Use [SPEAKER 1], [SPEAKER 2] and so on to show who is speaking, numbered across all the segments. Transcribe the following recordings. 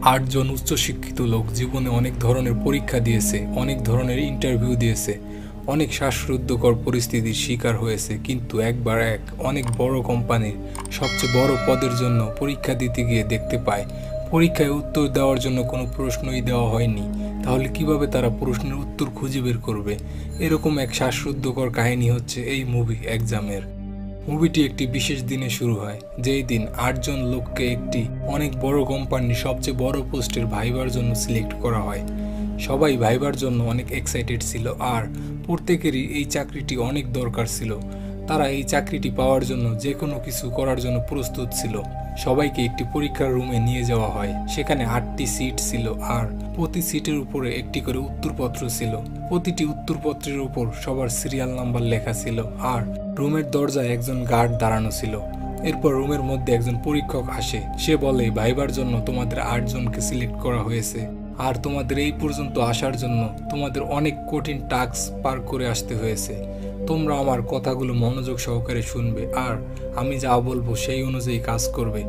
[SPEAKER 1] 8 জন উচ্চশিক্ষিত লোক জীবনে অনেক ধরনের পরীক্ষা দিয়েছে, অনেক ধরনের ইন্টারভিউ দিয়েছে, অনেক শ্বাসরুদ্ধকর পরিস্থিতির শিকার হয়েছে, কিন্তু একবার অনেক বড় কোম্পানির সবচেয়ে বড় পদের জন্য পরীক্ষা দিতে গিয়ে দেখতে পায় পরীক্ষায় উত্তর দেওয়ার জন্য কোনো প্রশ্নই দেওয়া হয়নি। তাহলে কিভাবে তারা প্রশ্নের উত্তর খুঁজে বের করবে? এরকম এক শ্বাসরুদ্ধকর কাহিনী হচ্ছে এই মুভি এক্সামের। মুভিটি একটি বিশেষ দিনে শুরু হয়, যেই দিন 8 জন লোককে একটি অনেক বড় কোম্পানির সবচেয়ে বড় পোস্টের ভাইবার জন্য সিলেক্ট করা হয়। সবাই ভাইবার জন্য অনেক এক্সাইটেড ছিল, আর প্রত্যেকেরই এই চাকরিটি অনেক দরকার ছিল। তারা এই চাকরিটি পাওয়ার জন্য যে কোনো কিছু করার জন্য প্রস্তুত ছিল। সবাইকে একটি পরীক্ষার রুমে নিয়ে যাওয়া হয়। সেখানে 8টি সিট ছিল, আর প্রতি সিটের উপরে একটি করে উত্তরপত্র ছিল। প্রতিটি উত্তরপত্রের উপর সবার সিরিয়াল নাম্বার লেখা ছিল, আর রুমের দরজায় একজন গার্ড দাঁড়ানো ছিল। এরপর রুমের মধ্যে একজন পরীক্ষক আসে। সে বলে, ভাইবার জন্য তোমাদের 8 জনকে সিলেক্ট করা হয়েছে, আর তোমাদের এই পর্যন্ত আসার জন্য তোমাদের অনেক কঠিন টাস্ক পার করে আসতে হয়েছে। তোমরা আমার কথাগুলো মনোযোগ সহকারে শুনবে, আর আমি যা বলবো সেই অনুযায়ী কাজ করবে।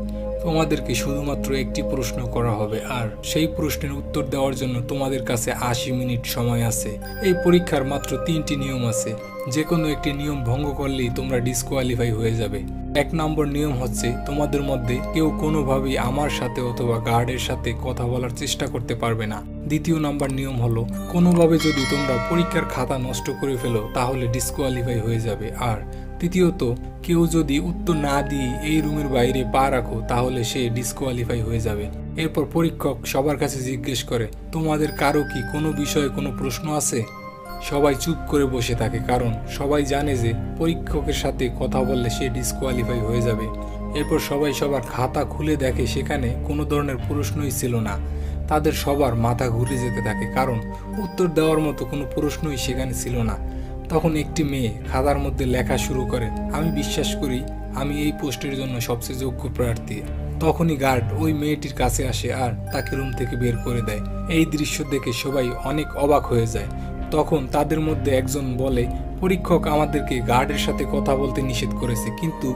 [SPEAKER 1] তোমাদেরকে শুধুমাত্র একটি প্রশ্ন করা হবে, আর সেই প্রশ্নের উত্তর দেওয়ার জন্য তোমাদের কাছে 80 মিনিট সময় আছে। এই পরীক্ষার মাত্র 3টি নিয়ম আছে। যে কোনো একটি নিয়ম ভঙ্গ করলেই তোমরা ডিসকোয়ালিফাই হয়ে যাবে। 1 নম্বর নিয়ম হচ্ছে, তোমাদের মধ্যে কেউ কোনোভাবেই আমার সাথে অথবা গার্ডের সাথে কথা বলার চেষ্টা করতে পারবে না। 2য় নাম্বার নিয়ম হলো, কোনোভাবে যদি তোমরা পরীক্ষার খাতা নষ্ট করে ফেলো তাহলে ডিসকোয়ালিফাই হয়ে যাবে। আর 3য়ত, কেউ যদি উত্তর না দিয়ে এই রুমের বাইরে পা রাখো তাহলে সে ডিসকোয়ালিফাই হয়ে যাবে। এরপর পরীক্ষক সবার কাছে জিজ্ঞেস করে, তোমাদের কারো কি কোনো বিষয়ে কোনো প্রশ্ন আছে? সবাই চুপ করে বসে থাকে, কারণ সবাই জানে যে পরীক্ষকের সাথে কথা বললে সে ডিসকোয়ালিফাই হয়ে যাবে। এরপর সবাই সবার খাতা খুলে দেখে সেখানে কোনো ধরনের প্রশ্নই ছিল না। তাদের সবার মাথা ঘুরে যেতে থাকে, কারণ উত্তর দেওয়ার মতো কোনো প্রশ্নই সেখানে ছিল না। তখন একটি মেয়ে খাতার মধ্যে লেখা শুরু করে, আমি বিশ্বাস করি আমি এই পোস্টের জন্য সবচেয়ে যোগ্য প্রার্থী। তখনই গার্ড ওই মেয়েটির কাছে আসে আর তাকে রুম থেকে বের করে দেয়। এই দৃশ্য দেখে সবাই অনেক অবাক হয়ে যায়। তখন তাদের মধ্যে একজন বলে, পরীক্ষক আমাদেরকে গার্ডের সাথে কথা বলতে নিষেধ করেছে, কিন্তু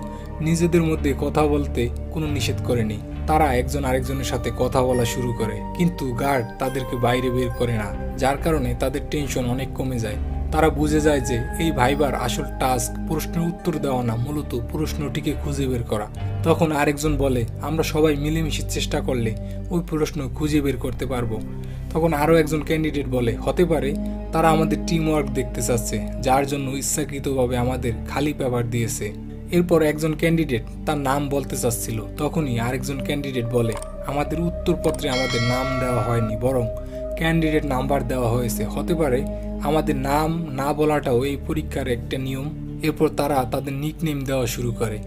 [SPEAKER 1] নিজেদের মধ্যে কথা বলতে কোনো নিষেধ করেনি। তারা একজন আরেকজনের সাথে কথা বলা শুরু করে, কিন্তু গার্ড তাদেরকে বাইরে বের করে না, যার কারণে তাদের টেনশন অনেক কমে যায়। তারা বুঝে যায় যে এই ভাইবার আসল টাস্ক প্রশ্নের উত্তর দেওয়া না, মূলত প্রশ্নটিকে খুঁজে বের করা। তখন আরেকজন বলে, আমরা সবাই মিলেমিশে চেষ্টা করলে ওই প্রশ্ন খুঁজে বের করতে পারবো। তখন আরও একজন ক্যান্ডিডেট বলে, হতে পারে তারা আমাদের টিম ওয়ার্ক দেখতে চাচ্ছে, যার জন্য ইচ্ছাকৃতভাবে আমাদের খালি পেপার দিয়েছে। এরপর একজন ক্যান্ডিডেট তার নাম বলতে চাচ্ছিল, তখনই আরেকজন ক্যান্ডিডেট বলে, আমাদের উত্তরপত্রে আমাদের নাম দেওয়া হয়নি, বরং ক্যান্ডিডেট নাম্বার দেওয়া হয়েছে। হতে পারে আমাদের নাম না বলাটাও এই পরীক্ষার একটা নিয়ম। এরপর তারা তাদের নিকনেম দেওয়া শুরু করে।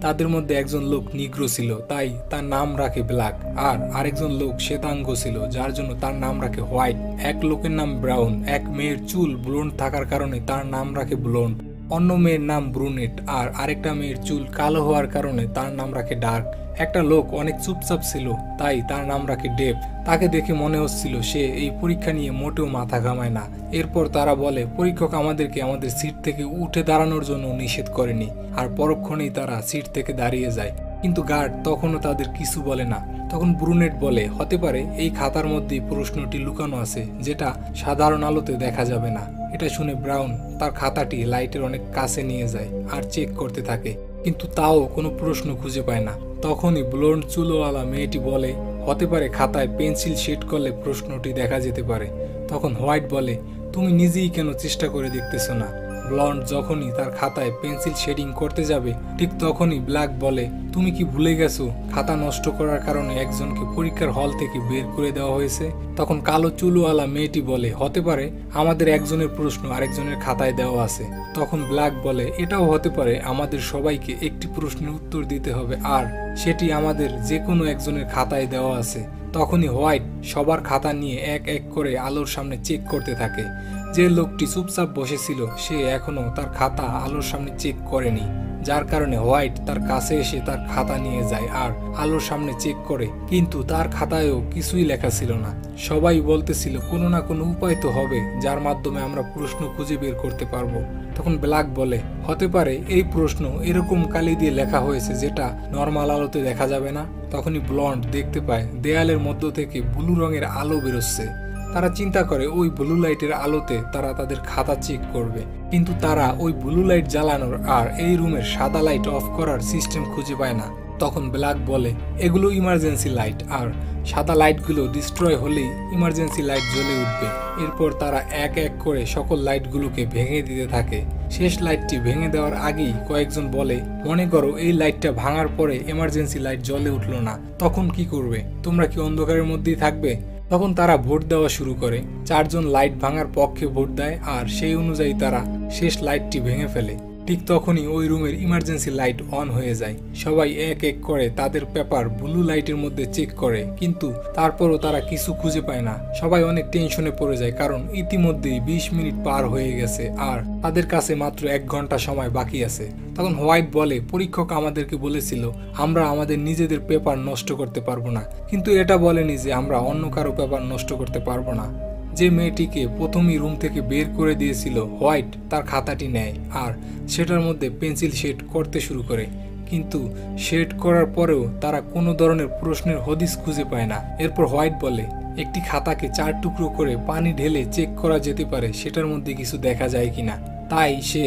[SPEAKER 1] তাদের মধ্যে একজন লোক নিগ্রো ছিল, তাই তার নাম রাখে ব্ল্যাক, আর আরেকজন লোক শ্বেতাঙ্গ ছিল, যার জন্য তার নাম রাখে হোয়াইট। এক লোকের নাম ব্রাউন, এক মেয়ের চুল ব্লন্ড থাকার কারণে তার নাম রাখে ব্লন্ড। অন্য মেয়ের নাম ব্রুনেট, আর আরেকটা মেয়ের চুল কালো হওয়ার কারণে তার নাম রাখে ডার্ক। একটা লোক অনেক চুপচাপ ছিল, তাই তার নাম রাখে ডেভ। তাকে দেখে মনে হচ্ছিল সে এই পরীক্ষা নিয়ে মোটেও মাথা ঘামায় না। এরপর তারা বলে, পরীক্ষক আমাদেরকে আমাদের সিট থেকে উঠে দাঁড়ানোর জন্য নিষেধ করেনি, আর পরক্ষণেই তারা সিট থেকে দাঁড়িয়ে যায়। কিন্তু গার্ড তখনও তাদের কিছু বলে না। তখন ব্রুনেট বলে, হতে পারে এই খাতার মধ্যেই প্রশ্নটি লুকানো আছে, যেটা সাধারণ আলোতে দেখা যাবে না। এটা শুনে ব্রাউন তার খাতাটি লাইটের অনেক কাছে নিয়ে যায় আর চেক করতে থাকে, কিন্তু তাও কোনো প্রশ্ন খুঁজে পায় না। তখনই ব্লন্ড চুলওয়ালা মেয়েটি বলে, হতে পারে খাতায় পেন্সিল শেড করলে প্রশ্নটি দেখা যেতে পারে। তখন হোয়াইট বলে, তুমি নিজেই কেন চেষ্টা করে দেখতেছো না? ব্লন্ড যখনই তার খাতায় পেন্সিল শেডিং করতে যাবে, ঠিক তখনই ব্ল্যাক বলে, তুমি কি ভুলে গেছো খাতা নষ্ট করার কারণে একজনকে পরীক্ষার হল থেকে বের করে দেওয়া হয়েছে? তখন কালো চুলওয়ালা মেয়েটি বলে, হতে পারে আমাদের একজনের প্রশ্ন আরেকজনের খাতায় দেওয়া আছে। তখন ব্ল্যাক বলে, এটাও হতে পারে আমাদের সবাইকে একটি প্রশ্নের উত্তর দিতে হবে, আর সেটি আমাদের যে কোনো একজনের খাতায় দেওয়া আছে। তখনই হোয়াইট সবার খাতা নিয়ে এক এক করে আলোর সামনে চেক করতে থাকে। যে লোকটি চুপচাপ বসেছিল সে এখনো তার খাতা আলোর সামনে চেক করেনি, যার কারণে হোয়াইট তার কাছে এসে তার খাতা নিয়ে যায় আর আলোর সামনে চেক করে, কিন্তু তার খাতায়ও কিছুই লেখা ছিল না। সবাই বলতেছিল কোনো না কোনো উপায় তো হবে যার মাধ্যমে আমরা প্রশ্ন খুঁজে বের করতে পারবো। তখন ব্ল্যাক বলে, হতে পারে এই প্রশ্ন এরকম কালি দিয়ে লেখা হয়েছে যেটা নর্মাল আলোতে দেখা যাবে না। তখনই ব্লন্ড দেখতে পায় দেয়ালের মধ্য থেকে ব্লু রঙের আলো বেরোচ্ছে। তারা চিন্তা করে ওই ব্লু লাইটের আলোতে তারা তাদের খাতা চেক করবে, কিন্তু তারা ওই ব্লু লাইট জ্বালানোর আর এই রুমের সাদা লাইট অফ করার সিস্টেম খুঁজে পায় না। তখন ব্ল্যাক বলে, এগুলো ইমার্জেন্সি লাইট, আর সাদা লাইটগুলো ডিস্ট্রয় হলেই ইমার্জেন্সি লাইট জ্বলে উঠবে। এরপর তারা এক এক করে সকল লাইটগুলোকে ভেঙে দিতে থাকে। শেষ লাইটটি ভেঙে দেওয়ার আগেই কয়েকজন বলে, মনে করো এই লাইটটা ভাঙার পরে এমার্জেন্সি লাইট জ্বলে উঠলো না, তখন কি করবে? তোমরা কি অন্ধকারের মধ্যেই থাকবে? তখন তারা ভোট দেওয়া শুরু করে। 4 জন লাইট ভাঙার পক্ষে ভোট দেয়, আর সেই অনুযায়ী তারা শেষ লাইটটি ভেঙে ফেলে। ঠিক তখনই ওই রুমের ইমার্জেন্সি লাইট অন হয়ে যায়। সবাই এক এক করে তাদের পেপার ব্লু লাইটের মধ্যে চেক করে, কিন্তু তারপরও তারা কিছু খুঁজে পায় না। সবাই অনেক টেনশনে পড়ে যায়, কারণ ইতিমধ্যেই 20 মিনিট পার হয়ে গেছে আর তাদের কাছে মাত্র 1 ঘন্টা সময় বাকি আছে। তখন হোয়াইট বলে, পরীক্ষক আমাদেরকে বলেছিল আমরা আমাদের নিজেদের পেপার নষ্ট করতে পারবো না, কিন্তু এটা বলেনি যে আমরা অন্য কারো পেপার নষ্ট করতে পারবো না। যে মেয়েটিকে প্রথমেই রুম থেকে বের করে দিয়েছিল, হোয়াইট তার খাতাটি নেয় আর সেটার মধ্যে পেন্সিল শেড করতে শুরু করে, কিন্তু শেড করার পরেও তারা কোনো ধরনের প্রশ্নের হদিস খুঁজে পায় না। এরপর হোয়াইট বলে, একটি খাতাকে 4 টুকরো করে পানি ঢেলে চেক করা যেতে পারে সেটার মধ্যে কিছু দেখা যায় কিনা। তাই সে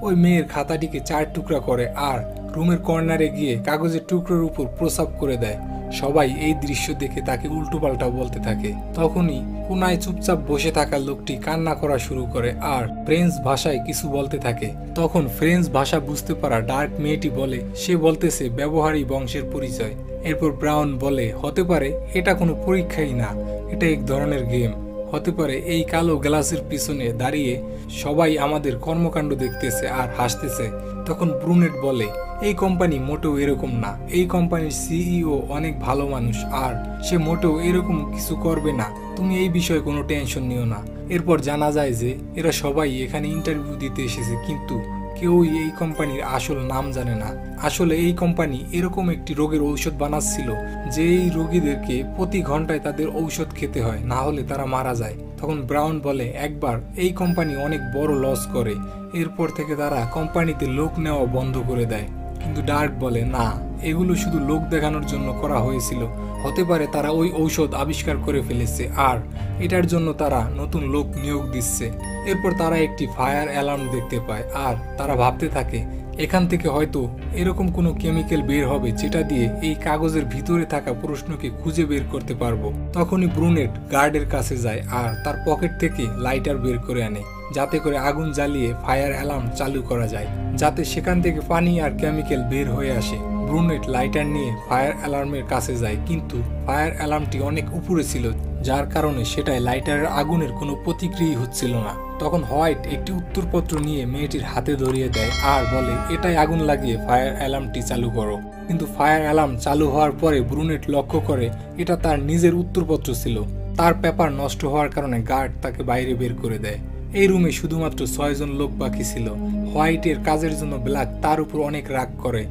[SPEAKER 1] ওই মেয়ের খাতাটিকে 4 টুকরা করে আর রুমের কর্নারে গিয়ে কাগজের টুকরোর উপর প্রসাব করে দেয়। সবাই এই দৃশ্য দেখে তাকে উল্টোপাল্টা বলতে থাকে। তখনই কোনায় চুপচাপ বসে থাকা লোকটি কান্না করা শুরু করে আর ফ্রেঞ্চ ভাষায় কিছু বলতে থাকে। তখন ফ্রেঞ্চ ভাষা বুঝতে পারা ডার্ক মেয়েটি বলে, সে বলতেছে ব্যবহারী বংশের পরিচয়। এরপর ব্রাউন বলে, হতে পারে এটা কোনো পরীক্ষাই না, এটা এক ধরনের গেম। হতে পারে এই কালো গ্লাসের পিছনে দাঁড়িয়ে সবাই আমাদের কর্মকাণ্ড দেখতেছে আর হাসতেছে। তখন ব্রুনেট বলে, এই কোম্পানি মোটেও এরকম না, এই কোম্পানির সিইও অনেক ভালো মানুষ আর সে মোটেও এরকম কিছু করবে না, তুমি এই বিষয়ে কোনো টেনশন নিও না। এরপর জানা যায় যে এরা সবাই এখানে ইন্টারভিউ দিতে এসেছে, কিন্তু কেউই এই কোম্পানির আসল নাম জানে না। আসলে এই কোম্পানি এরকম একটি রোগের ঔষধ বানাচ্ছিল যে এই রোগীদেরকে প্রতি ঘন্টায় তাদের ঔষধ খেতে হয়, না হলে তারা মারা যায়। তখন ব্রাউন বলে, একবার এই কোম্পানি অনেক বড় লস করে, এরপর থেকে তারা কোম্পানিতে লোক নেওয়া বন্ধ করে দেয়। কিন্তু ডার্ক বলে, না, এগুলো শুধু লোক দেখানোর জন্য করা হয়েছিল, হতে পারে তারা ওই ঔষধ আবিষ্কার করে ফেলেছে আর এটার জন্য তারা নতুন লোক নিয়োগ দিচ্ছে। এরপর তারা একটি ফায়ার অ্যালার্ম দেখতে পায় আর তারা ভাবতে থাকে এখান থেকে হয়তো এরকম কোনো কেমিক্যাল বের হবে যেটা দিয়ে এই কাগজের ভিতরে থাকা প্রশ্নকে খুঁজে বের করতে পারবো। তখনই ব্রুনেট গার্ডের কাছে যায় আর তার পকেট থেকে লাইটার বের করে আনে, যাতে করে আগুন জ্বালিয়ে ফায়ার অ্যালার্ম চালু করা যায়, যাতে সেখান থেকে পানি আর কেমিক্যাল বের হয়ে আসে। ব্রুনেট লাইটার নিয়ে ফায়ার অ্যালার্মের কাছে যায়, কিন্তু ফায়ার অ্যালার্মটি অনেক উপরে ছিল, যার কারণে সেটায় লাইটারের আগুনের কোনো প্রতিক্রিয়া হচ্ছিল না। তখন হোয়াইট একটি উত্তরপত্র নিয়ে মেয়েটির হাতে ধরিয়ে দেয় আর বলে, এটাই আগুন লাগিয়ে ফায়ার অ্যালার্মটি চালু করো। কিন্তু ফায়ার অ্যালার্ম চালু হওয়ার পরে ব্রুনেট লক্ষ্য করে এটা তার নিজের উত্তরপত্র ছিল। তার পেপার নষ্ট হওয়ার কারণে গার্ড তাকে বাইরে বের করে দেয়। এই রুমে শুধুমাত্র 6 জন লোক বাকি ছিল। হোয়াইটের কাজের জন্য ব্ল্যাক তার উপর অনেক রাগ করে।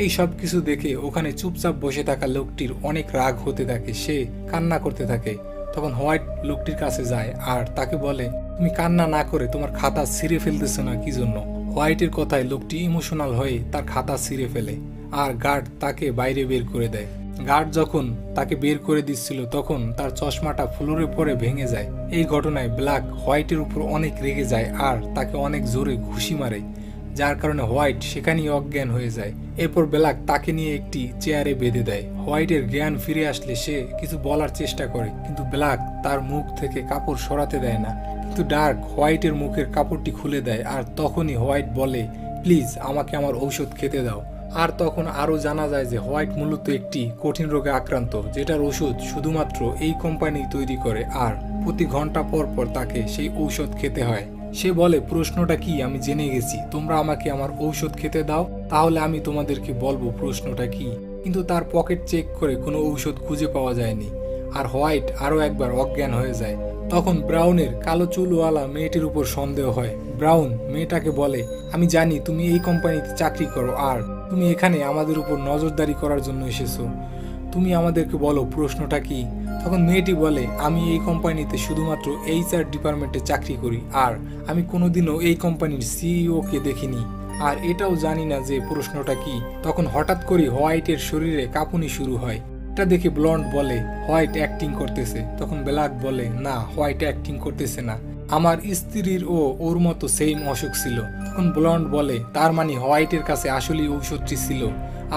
[SPEAKER 1] এই সব কিছু দেখে ওখানে চুপচাপ বসে থাকা লোকটির অনেক রাগ হতে থাকে, সে কান্না করতে থাকে। তখন হোয়াইট লোকটির কাছে যায় আর তাকে বলে, তুমি কান্না না করে তোমার খাতা ছিঁড়ে ফেলতেছো না কি জন্য? হোয়াইটের কথায় লোকটি ইমোশনাল হয়ে তার খাতা ছিঁড়ে ফেলে আর গার্ড তাকে বাইরে বের করে দেয়। গার্ড যখন তাকে বের করে দিচ্ছিল তখন তার চশমাটা ফ্লোরে পড়ে ভেঙে যায়। এই ঘটনায় ব্ল্যাক হোয়াইটের উপর অনেক রেগে যায় আর তাকে অনেক জোরে ঘুষি মারে, যার কারণে হোয়াইট সেখানেই অজ্ঞান হয়ে যায়। এরপর ব্ল্যাক তাকে নিয়ে একটি চেয়ারে বেঁধে দেয়। হোয়াইটের জ্ঞান ফিরে আসলে সে কিছু বলার চেষ্টা করে, কিন্তু ব্ল্যাক তার মুখ থেকে কাপড় সরাতে দেয় না। কিন্তু ডার্ক হোয়াইটের মুখের কাপড়টি খুলে দেয় আর তখনই হোয়াইট বলে, প্লিজ আমাকে আমার ঔষধ খেতে দাও। আর তখন আরও জানা যায় যে হোয়াইট মূলত একটি কঠিন রোগে আক্রান্ত, যেটার ওষুধ শুধুমাত্র এই কোম্পানি তৈরি করে আর প্রতি ঘন্টা পর পর তাকে সেই ঔষধ খেতে হয়। সে বলে, প্রশ্নটা কি আমি জেনে গেছি, তোমরা আমাকে আমার ঔষধ খেতে দাও, তাহলে আমি তোমাদেরকে বলবো প্রশ্নটা কি। কিন্তু তার পকেট চেক করে কোনো ঔষধ খুঁজে পাওয়া যায়নি আর হোয়াইট আরও একবার অজ্ঞান হয়ে যায়। তখন ব্রাউনের কালো চুলওয়ালা মেয়েটির উপর সন্দেহ হয়। ব্রাউন মেয়েটাকে বলে, আমি জানি তুমি এই কোম্পানিতে চাকরি করো আর তুমি এখানে আমাদের উপর নজরদারি করার জন্য এসেছো। তুমি আমাদেরকে বলো প্রশ্নটা কি। তখন মেয়েটি বলে, আমি এই কোম্পানিতে শুধুমাত্র HR ডিপার্টমেন্টে চাকরি করি, আর আমি কোনোদিনও এই কোম্পানির CEO কে দেখিনি, আর এটাও জানি না যে প্রশ্নটা কি। তখন হঠাৎ করে হোয়াইটের শরীরে কাঁপুনি শুরু হয়। এটা দেখে ব্লন্ড বলে, হোয়াইট অ্যাক্টিং করতেছে। তখন ব্ল্যাক বলে, না, হোয়াইট অ্যাক্টিং করতেছে না, আমার স্ত্রীর ও ওর মতো সেম অসুখ ছিল। তখন ব্লন্ড বলে, তার মানে হোয়াইটের কাছে আসলেই ঔষধটি ছিল,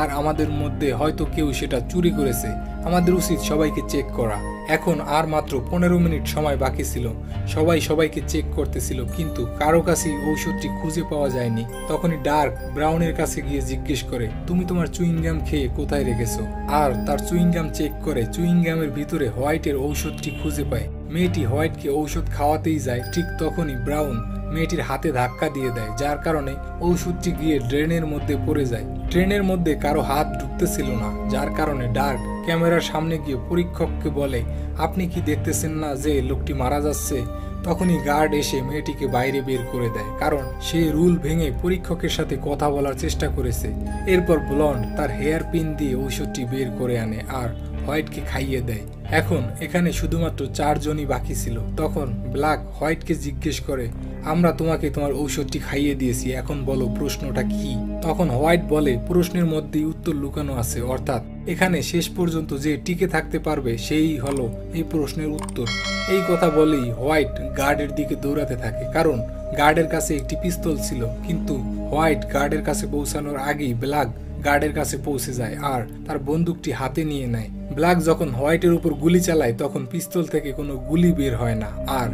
[SPEAKER 1] আর আমাদের মধ্যে হয়তো কেউ সেটা চুরি করেছে। আমাদের উচিত সবাইকে চেক করা। এখন আর মাত্র 15 মিনিট সময় বাকি ছিল। সবাই সবাইকে চেক করতেছিল, কিন্তু কারো কাছেই ঔষধটি খুঁজে পাওয়া যায়নি। তখনই ডার্ক ব্রাউনের কাছে গিয়ে জিজ্ঞেস করে, তুমি তোমার চুইংগাম খেয়ে কোথায় রেখেছো? আর তার চুইংগাম চেক করে চুইংগামের ভিতরে হোয়াইটের ঔষধটি খুঁজে পায়। মেয়েটি হোয়াইটকে ঔষধ খাওয়াতেই যায়, ঠিক তখনই ব্রাউন মেয়েটির হাতে ধাক্কা দিয়ে দেয়, যার কারণে ঔষধটি গিয়ে ড্রেনের মধ্যে পড়ে যায়। ট্রেনের মধ্যে কারো হাত ঢুকতেছিল না, যার কারণে ডার্ক ক্যামেরার সামনে গিয়ে পরীক্ষককে বলে, আপনি কি দেখতেছেন না যে লোকটি মারা যাচ্ছে? তখনই গার্ড এসে মেয়েটিকে বাইরে বের করে দেয়, কারণ সে রুল ভেঙে পরীক্ষকের সাথে কথা বলার চেষ্টা করেছে। এরপর ব্লন্ড তার হেয়ার পিন দিয়ে ঔষধটি বের করে আনে আর হোয়াইটকে খাইয়ে দেয়। এখন এখানে শুধুমাত্র 4 জনই বাকি ছিল। তখন ব্ল্যাক হোয়াইটকে জিজ্ঞেস করে, আমরা তোমাকে তোমার ঔষধটি খাইয়ে দিয়েছি, এখন বলো প্রশ্নটা কি? তখন হোয়াইট বলে, প্রশ্নের মধ্যেই উত্তর লুকানো আছে, অর্থাৎ এখানে শেষ পর্যন্ত যে টিকে থাকতে পারবে সেই হলো এই প্রশ্নের উত্তর। এই কথা বলেই হোয়াইট গার্ডের দিকে দৌড়াতে থাকে, কারণ গার্ডের কাছে একটি পিস্তল ছিল। কিন্তু হোয়াইট গার্ডের কাছে পৌঁছানোর আগেই ব্ল্যাক গার্ডের কাছে পৌঁছে যায় আর তার বন্দুকটি হাতে নিয়ে নেয়। ব্ল্যাক যখন হোয়াইটের উপর গুলি চালায় তখন পিস্তল থেকে কোনো গুলি বের হয় না, আর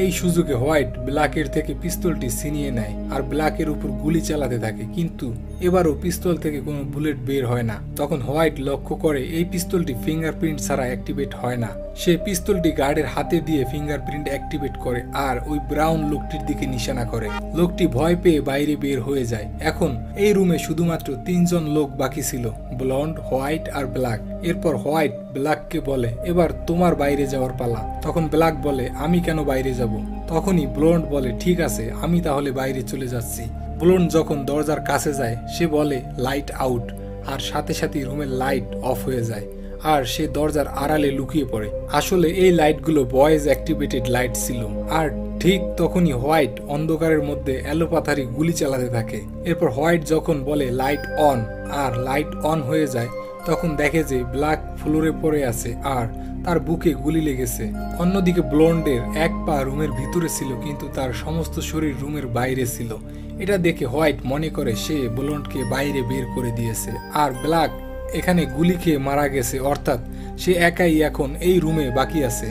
[SPEAKER 1] এই সুযোগে হোয়াইট ব্ল্যাকের থেকে পিস্তলটি ছিনিয়ে নেয় আর ব্ল্যাকের উপর গুলি চালাতে থাকে, কিন্তু এবারও পিস্তল থেকে কোনো বুলেট বের হয় না। তখন হোয়াইট লক্ষ্য করে এই পিস্তলটি ফিঙ্গারপ্রিন্ট ছাড়া অ্যাক্টিভেট হয় না। সে পিস্তলটি গার্ডের হাতে দিয়ে ফিঙ্গারপ্রিন্ট অ্যাক্টিভেট করে আর ওই ব্রাউন লোকটির দিকে নিশানা করে। লোকটি ভয় পেয়ে বাইরে বের হয়ে যায়। এখন এই রুমে শুধুমাত্র 3 জন লোক বাকি ছিল, ব্লন্ড, হোয়াইট আর ব্ল্যাক। এরপর হোয়াইট ব্ল্যাককে বলে, এবার তোমার বাইরে যাওয়ার পালা। তখন ব্ল্যাক বলে, আমি কেন বাইরে যাব? তখনই ব্লন্ড বলে, ঠিক আছে, আমি তাহলে বাইরে চলে যাচ্ছি। ব্লন্ড যখন দরজার কাছে যায় সে বলে, লাইট আউট, আর সাথে সাথে রুমের লাইট অফ হয়ে যায় আর সে দরজার আড়ালে লুকিয়ে পড়ে। আসলে এই লাইটগুলো বয়েজ অ্যাক্টিভেটেড লাইট ছিল। আর ঠিক তখনই হোয়াইট অন্ধকারের মধ্যে এলোপাথারি গুলি চালাতে থাকে। এরপর হোয়াইট যখন বলে লাইট অন আর লাইট অন হয়ে যায়, তখন দেখে যে ব্ল্যাক ফ্লোরে পড়ে আছে আর তার বুকে গুলি লেগেছে। অন্যদিকে ব্লন্ডের এক পা রুমের ভিতরে ছিল, কিন্তু তার সমস্ত শরীর রুমের বাইরে ছিল। এটা দেখে হোয়াইট মনে করে সে ব্লন্ডকে বাইরে বের করে দিয়েছে আর ব্ল্যাক এখানে গুলি খেয়ে মারা গেছে, অর্থাৎ সে একাই এখন এই রুমে বাকি আছে।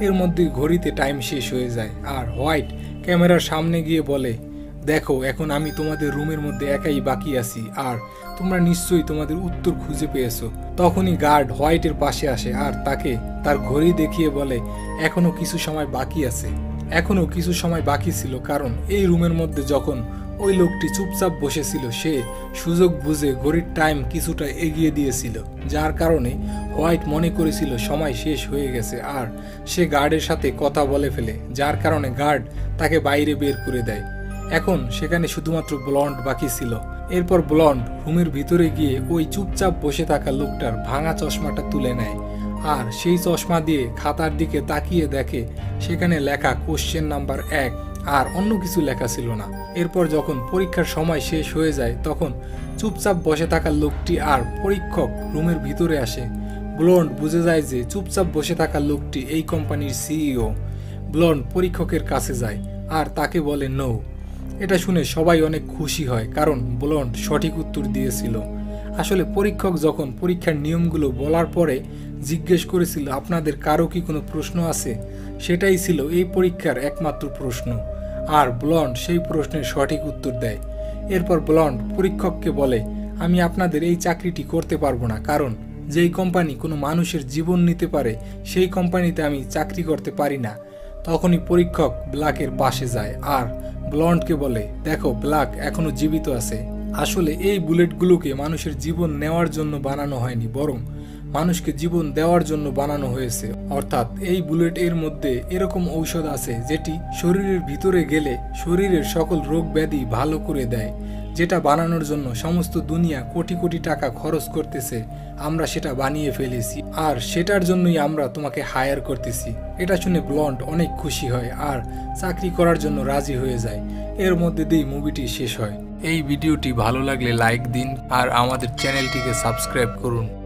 [SPEAKER 1] এর মধ্যে ঘড়িতে টাইম শেষ হয়ে যায় আর হোয়াইট ক্যামেরার সামনে গিয়ে বলে, দেখো এখন আমি তোমাদের রুমের মধ্যে একাই বাকি আছি আর তোমরা নিশ্চয়ই তোমাদের উত্তর খুঁজে পেয়েছো। তখনই গার্ড হোয়াইটের পাশে আসে আর তাকে তার ঘড়ি দেখিয়ে বলে, এখনো কিছু সময় বাকি আছে। এখনো কিছু সময় বাকি ছিল, কারণ এই রুমের মধ্যে যখন ওই লোকটি চুপচাপ বসেছিল সে সুযোগ বুঝে ঘড়ির টাইম কিছুটা এগিয়ে দিয়েছিল, যার কারণে হোয়াইট মনে করেছিল সময় শেষ হয়ে গেছে আর সে গার্ডের সাথে কথা বলে ফেলে, যার কারণে গার্ড তাকে বাইরে বের করে দেয়। এখন সেখানে শুধুমাত্র ব্লন্ড বাকি ছিল। এরপর ব্লন্ড রুমের ভিতরে গিয়ে ওই চুপচাপ বসে থাকা লোকটার ভাঙা চশমাটা তুলে নেয় আর সেই চশমা দিয়ে খাতার দিকে তাকিয়ে দেখে সেখানে লেখা কোশ্চেন নাম্বার 1 আর অন্য কিছু লেখা ছিল না। এরপর যখন পরীক্ষার সময় শেষ হয়ে যায় তখন চুপচাপ বসে থাকা লোকটি আর পরীক্ষক রুমের ভিতরে আসে। ব্লন্ড বুঝে যায় যে চুপচাপ বসে থাকা লোকটি এই কোম্পানির CEO। ব্লন্ড পরীক্ষকের কাছে যায় আর তাকে বলে নো। এটা শুনে সবাই অনেক খুশি হয়, কারণ ব্লন্ড সঠিক উত্তর দিয়েছিল। আসলে পরীক্ষক যখন পরীক্ষার নিয়মগুলো বলার পরে জিজ্ঞেস করেছিল আপনাদের কারো কি কোনো প্রশ্ন আছে, সেটাই ছিল এই পরীক্ষার একমাত্র প্রশ্ন, আর ব্লন্ড সেই প্রশ্নের সঠিক উত্তর দেয়। এরপর ব্লন্ড পরীক্ষককে বলে, আমি আপনাদের এই চাকরিটি করতে পারবো না, কারণ যেই কোম্পানি কোনো মানুষের জীবন নিতে পারে সেই কোম্পানিতে আমি চাকরি করতে পারি না। তখনই পরীক্ষক ব্ল্যাকের পাশে যায় আর ব্লন্ডকে বলে, দেখো ব্ল্যাক এখনো জীবিত আছে। আসলে এই বুলেটগুলোকে মানুষের জীবন নেওয়ার জন্য বানানো হয়নি, বরং মানুষকে জীবন দেওয়ার জন্য বানানো হয়েছে। অর্থাৎ এই বুলেট এর মধ্যে এরকম ঔষধ আছে যেটি শরীরের ভিতরে গেলে শরীরের সকল রোগ ব্যাধি ভালো করে দেয়। যেটা বানানোর জন্য সমস্ত দুনিয়া কোটি কোটি টাকা খরচ করতেছে, আমরা সেটা বানিয়ে ফেলেছি আর সেটার জন্যই আমরা তোমাকে হায়ার করতেছি। এটা শুনে ব্লন্ড অনেক খুশি হয় আর চাকরি করার জন্য রাজি হয়ে যায়। এর মধ্যে দিয়েই মুভিটি শেষ হয়। এই ভিডিওটি ভালো লাগলে লাইক দিন আর আমাদের চ্যানেলটিকে সাবস্ক্রাইব করুন।